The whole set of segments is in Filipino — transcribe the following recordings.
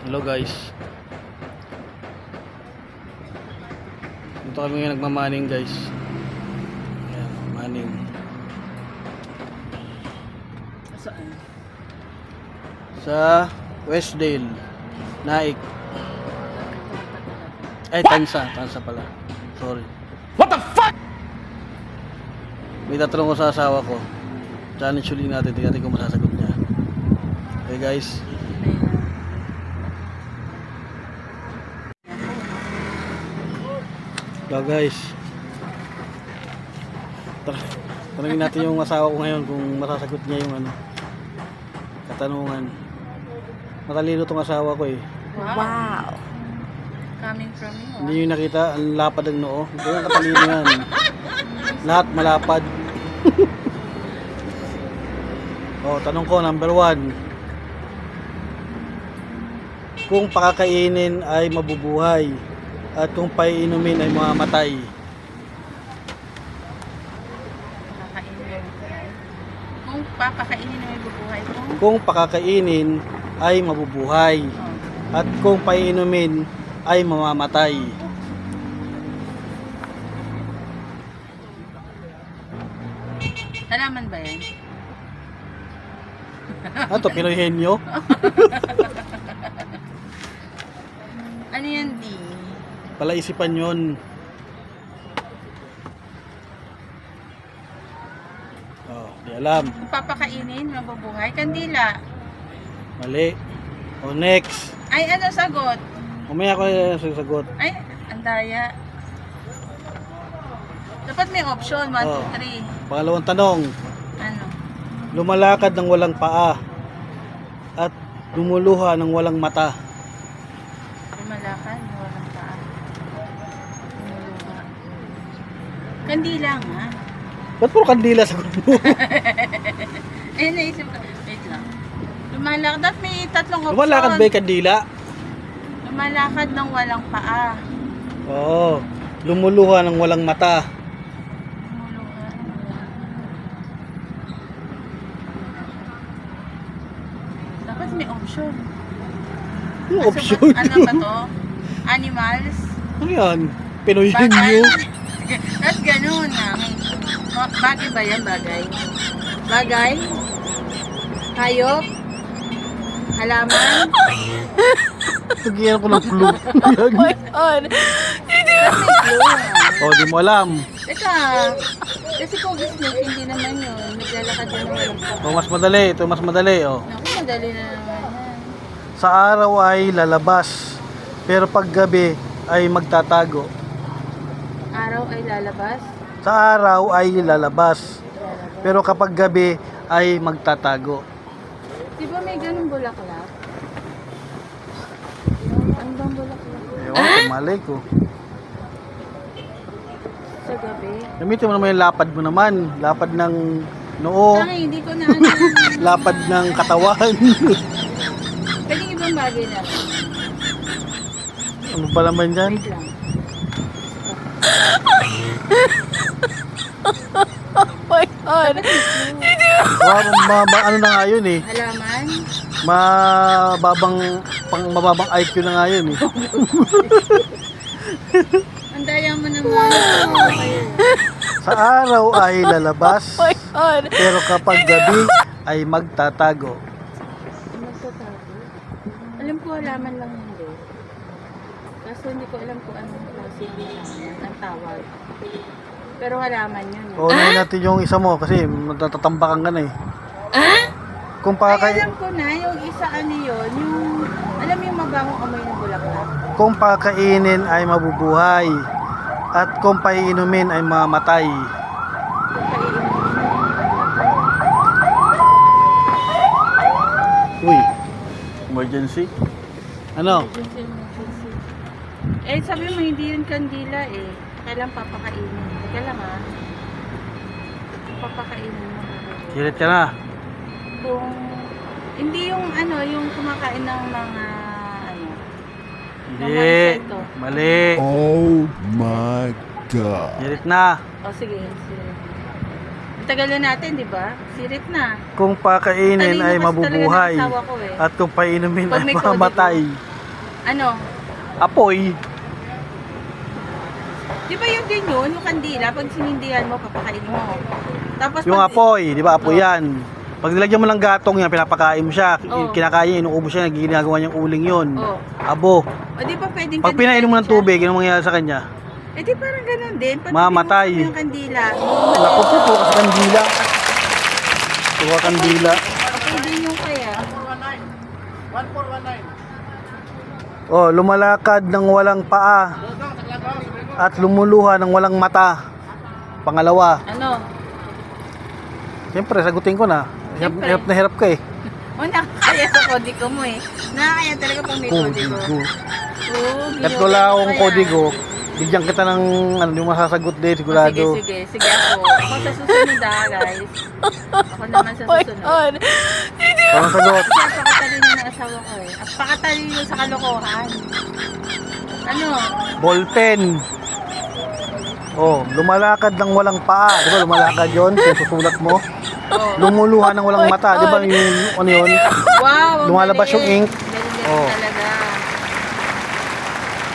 Hello guys. Dito kami ngayon nagmamaning guys. Ayan, maning. Saan? Sa Westdale, Naik. Ay, Tansa pala. Sorry. What the fuck? May tatanong ko sa asawa ko. Challenge ulit natin, tingnan natin kung masasagot niya. Okay guys. Hello guys. Tanungin natin yung asawa ko ngayon kung masasagot niya yung katanungan. Matalino tong asawa ko eh. Wow. Coming from you. Hindi nyo nakita, ang lapad ng noo. Kaya katalino yan. Lahat malapad. Oh, tanong ko, number 1. Kung pakakainin ay mabubuhay at kung paiinumin ay mamamatay. Kung papakainin na may bubuhay ko. Kung pakakainin ay mabubuhay at kung paiinumin ay mamamatay. Halaman ba yan? Ano to, Pinoy henyo? Ano yan, D? Palaisipan yun. Oh, di alam. Kung papakainin, mabubuhay. Kandila. Mali. O next. Ay, ano sagot? Umaya ko sasagot. Ay, andaya. Dapat may option. 1, Oh. 2, 3. Pangalawang tanong. Ano? Lumalakad ng walang paa at lumuluha ng walang mata. Lumalakad, walang paa. Lumuluha. Kandila nga. Ba't puro kandila sagot mo? Eh, naisip ko. Wait lang. Lumalakad. Dapat may tatlong option. Lumalakad ba yung kandila? Lumalakad ng walang paa. Oo. Lumuluha ng walang mata. Lumuluha. Dapat may option. Yung Kaso option. Ano ba to? Animals? Ano yan? Pinoy Bagay? henyo? At ganun na. Bagay ba yan? Bagay? Bagay? Hayop? Halaman? Nagyan ko ng clue. Dapat may clue. O, di mo alam. Teka, kasi kung snake, hindi naman yun. Naglalakad yun ng walang paa. O, mas madali. Ito mas madali. O. Naku, madali na naman yan. Sa araw ay lalabas, pero pag gabi ay magtatago. Araw ay lalabas. Sa araw ay lalabas, pero kapag gabi ay magtatago. Di ba may ganun bulaklak? Ano bang bulaklak? Ewan ko, malay ko. Sa gabi? Gamitin mo naman yung lapad mo naman. Lapad ng noo, Ay, hindi ko na ano. lapad ng katawan. Pwedeng ibang bagay na. Ano ba naman yan? Wait lang. Dapat may clue. Ano na nga yun eh. Halaman? Mababang IQ na nga yun eh. Ang daya mo naman. Sa araw ay lalabas, pero kapag gabi ay magtatago. Magtatago? Alam ko halaman lang hindi. Kaso hindi ko alam kung anong klase ang tawag. Pero halaman yun. O, unahin natin yung isa mo kasi natatambakan ka na eh. Kung Ay, pakakainin alam ko na, yung isa ano yun, yung, alam mo yung mabangong amoy ng bulaklak? kung pakakainin ay mabubuhay at kung paiinumin ay mamatay. Uy, emergency. Ano? Emergency. Eh, sabi mo, hindi yun kandila eh. Kailan papakainin? Teka lang ah. Papakainin mo. Kilit ka na. Kung, hindi yung ano, yung kumakain ng mga, ano, Hindi. Mali. Oh my God. Kilit na. o sige, sige. Tagal na natin, di ba? Sirit na. Kung pakainin Talino ay kasi talaga ng mabubuhay asawa ko eh. at kung painumin Pag ay may kodigo. mamatay. Ano? Apoy. Di ba yun din yun? Yung kandila, pag sinindihan mo, papakain mo. Tapos Yung pag- apoy, di ba? Apoy Oh. yan. Pag nilagyan mo ng gatong yan, pinapakain mo siya. Oh. Kinakain, inuubo siya, ginagawa niyang uling yun. Oh. Abo. O di ba pwedeng Pag pinainom mo ng siya? tubig, anong mangyayari sa kanya? Eh di parang ganun din. Pag Mamatay. pinuksan mo yung kandila. Naku po, tuwa sa kandila. Tuwa kandila. Apoy din yung kaya. Oh, lumalakad ng walang paa. At lumuluha ng walang mata. Pangalawa. Ano? Siyempre, sagutin ko na. Siyempre. Hirap na hirap ka eh. O nakakaya sa kodigo mo eh. Nakakaya talaga pag may kodigo. Kodigo. Oo, Kahit ginawa wala ko akong kaya. kodigo, bigyan kita ng ano, yung masasagot din, O, sigurado. sige ako. Ako sa susunod guys. Ako naman sa susunod. Ang sagot. Kasi napakatalino ng asawa ko eh. Napakatalino sa kalokohan. Ano? Ballpen. Oh, lumalakad ng walang paa. Di ba lumalakad yun? Kung susulat mo. Oh. Lumuluha ng walang mata. Di ba yung ano yun? Wow, ang Lumalabas yung galing. ink. Galing Oh. talaga.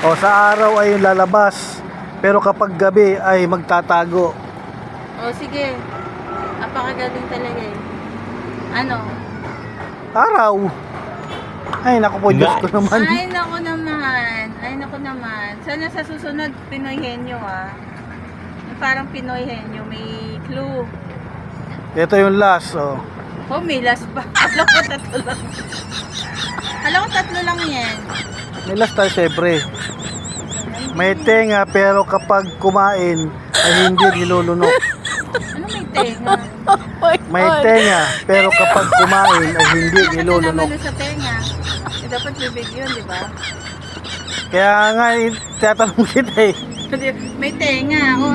Oh, sa araw ay lalabas. Pero kapag gabi ay magtatago. O sige. Napakagaling talaga eh. Ano? Araw. Ay, naku po, Diyos ko naman. Ay, naku naman. Ay, naku naman. Sana sa susunod, Pinoy henyo ah. Yung parang Pinoy henyo, may clue. Ito yung last. Oh. Oh, may last pa. Alam ko tatlo lang. Alam ko tatlo lang yan. May last tayo, syempre. May tenga pero kapag kumain ay hindi nilulunok. Ano may tenga? May tenga pero kapag kumain ay hindi Ano ka nilulunok. naman sa tenga? Eh, dapat bibig yun, di ba? Kaya nga, tinatanong kita eh. May tenga. O,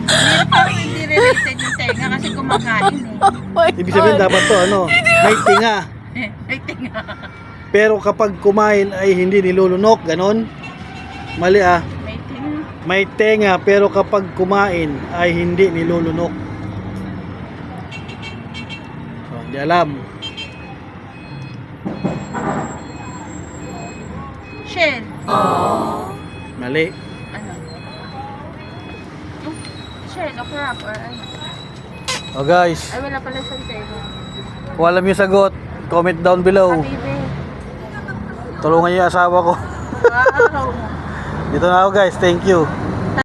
hindi parang hindi related yung tenga kasi kumakain eh. Ibig sabihin dapat to, ano, may tinga. May tenga. Pero kapag kumain ay hindi nilulunok, ganon. Mali ah. May tenga. May tenga pero kapag kumain ay hindi nilulunok. So, hindi alam. Shell. Mali. Ano? Shell o crab or ano? Oh guys, Ay, wala pala siyang tenga. kung alam yung sagot, comment down below. Habibi. Tulungan niyo yung asawa ko. Wow. Dito na ako guys, thank you.